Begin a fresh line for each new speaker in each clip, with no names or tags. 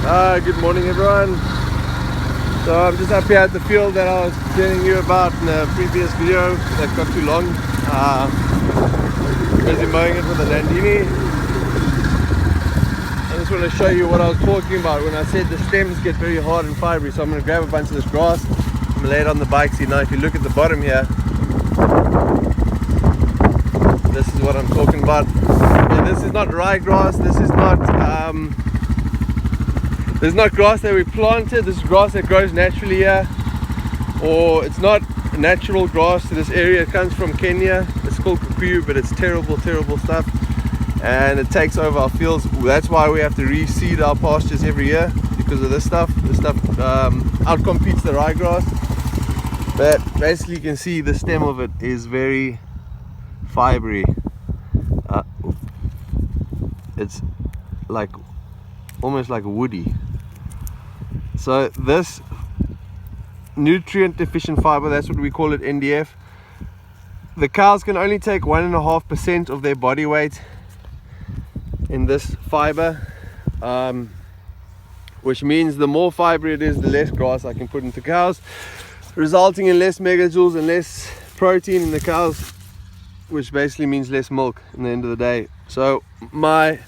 Good morning everyone. So I'm just up here at the field that I was telling you about in the previous video that got too long. Busy mowing it with a Landini. I just want to show you what I was talking about when I said the stems get very hard and fibery. So I'm going to grab a bunch of this grass, I'm going to lay it on the bike. See, now if you look at the bottom here, this is what I'm talking about. Yeah, this is not ryegrass, this is not there's not grass that we planted. This is grass that grows naturally here, or it's not natural grass to this area. It comes from Kenya. It's called Kikuyu, but it's terrible stuff, and it takes over our fields. That's why we have to reseed our pastures every year, because of this stuff. This stuff outcompetes the ryegrass. But basically you can see the stem of it is very fibery. It's like almost like woody. So this nutrient deficient fiber, that's what we call it, NDF. The cows can only take 1.5% of their body weight in this fiber, which means the more fiber it is, the less grass I can put into cows, resulting in less megajoules and less protein in the cows, which basically means less milk in the end of the day. So my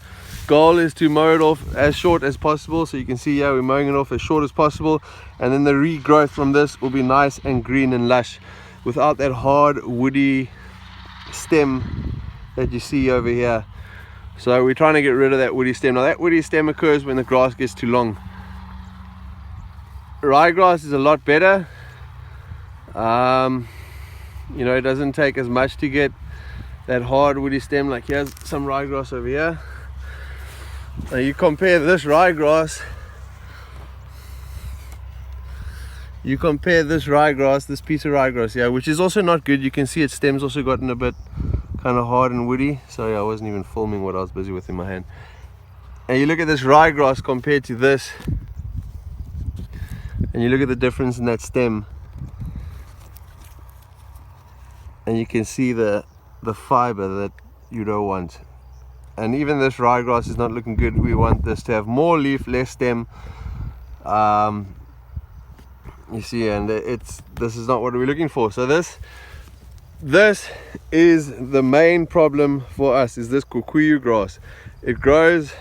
goal is to mow it off as short as possible. So you can see here we're mowing it off as short as possible, and then the regrowth from this will be nice and green and lush without that hard woody stem that you see over here. So we're trying to get rid of that woody stem. Now that woody stem occurs when the grass gets too long. Ryegrass is a lot better. You know, it doesn't take as much to get that hard woody stem. Like here's some ryegrass over here. Now you compare this ryegrass, this piece of ryegrass here, which is also not good. You can see its stem's also gotten a bit kind of hard and woody. Sorry, I wasn't even filming what I was busy with in my hand. And you look at this ryegrass compared to this, and you look at the difference in that stem, and you can see the fiber that you don't want. And even this ryegrass is not looking good. We want this to have more leaf, less stem. You see, and this is not what we're looking for. So this is the main problem for us, is this Kikuyu grass. It grows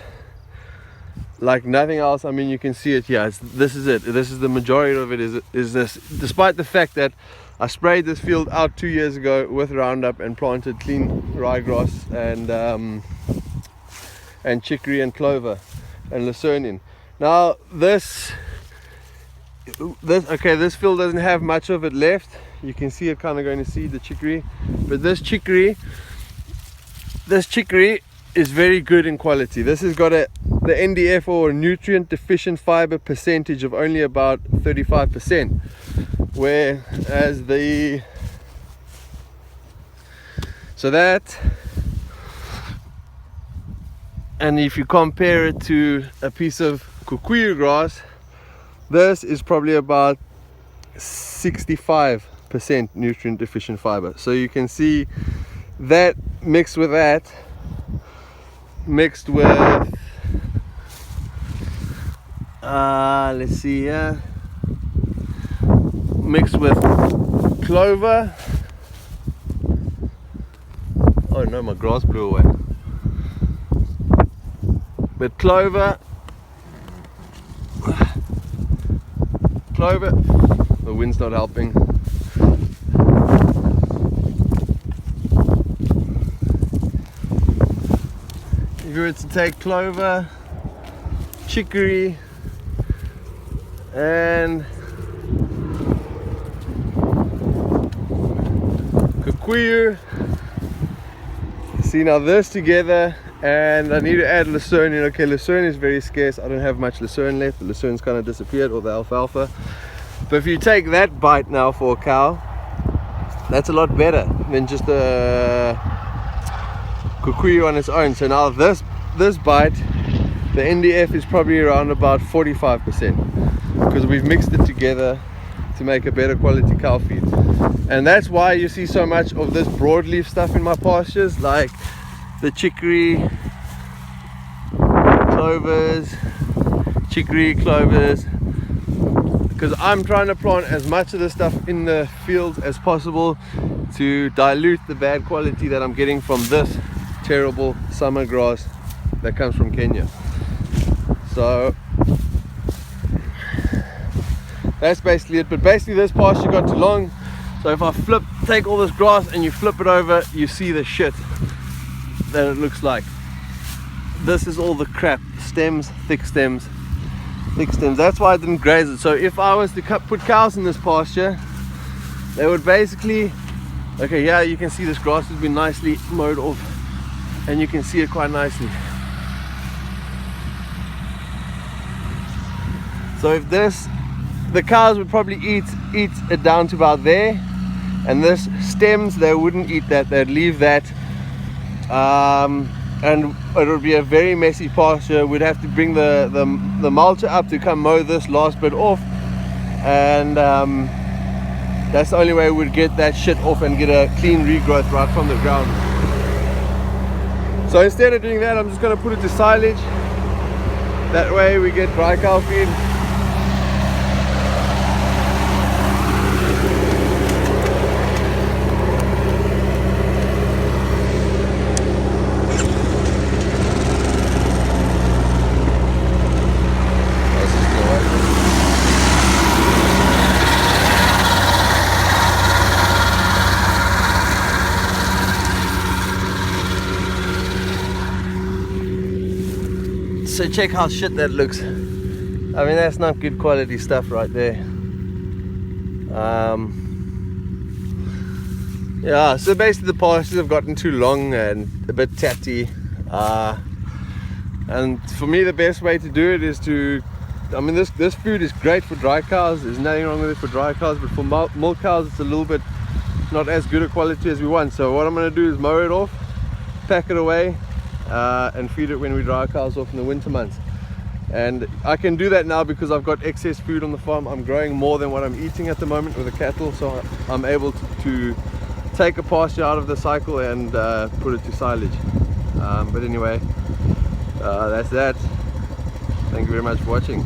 like nothing else. I mean, you can see it here. This is it. This is the majority of it. Is this, despite the fact that I sprayed this field out 2 years ago with Roundup and planted clean ryegrass and chicory and clover and lucerne in. Now this field doesn't have much of it left. You can see it kind of going to seed, the chicory, but this chicory is very good in quality. This has got the NDF, or nutrient deficient fiber, percentage of only about 35%, whereas and if you compare it to a piece of Kikuyu grass, this is probably about 65% nutrient deficient fiber. So you can see that mixed with let's see here, mixed with clover. Oh no, my grass blew away. But clover, the wind's not helping. If you were to take clover, chicory, and Kikuyu, see, now this together, and I need to add lucerne in. Okay, lucerne is very scarce. I don't have much lucerne left. The lucerne's kind of disappeared, or the alfalfa. But if you take that bite now for a cow, that's a lot better than just a Kikuyu on its own. So now this bite, the NDF is probably around about 45%, because we've mixed it together to make a better quality cow feed. And that's why you see so much of this broadleaf stuff in my pastures, like the chicory, clovers, chicory, clovers, because I'm trying to plant as much of the stuff in the fields as possible to dilute the bad quality that I'm getting from this terrible summer grass that comes from Kenya. So that's basically it. But basically this pasture got too long, so if I take all this grass and you flip it over, you see the shit that it looks like. This is all the crap, stems, thick stems. That's why I didn't graze it. So if I was to put cows in this pasture, they would basically, okay, yeah, you can see this grass has been nicely mowed off, and you can see it quite nicely. So if the cows would probably eat it down to about there, and this stems, they wouldn't eat that, they'd leave that, and it would be a very messy pasture. We'd have to bring the mulcher up to come mow this last bit off, and that's the only way we'd get that shit off and get a clean regrowth right from the ground. So instead of doing that, I'm just going to put it to silage. That way we get dry cow feed. So check how shit that looks. I mean, that's not good quality stuff right there. Yeah, so basically the pastures have gotten too long and a bit tatty. And for me, the best way to do it is to, I mean, this food is great for dry cows. There's nothing wrong with it for dry cows, but for milk cows, it's a little bit not as good a quality as we want. So what I'm going to do is mow it off, pack it away, and feed it when we dry cows off in the winter months. And I can do that now because I've got excess food on the farm. I'm growing more than what I'm eating at the moment with the cattle, so I'm able to take a pasture out of the cycle and put it to silage. But anyway, that's that. Thank you very much for watching.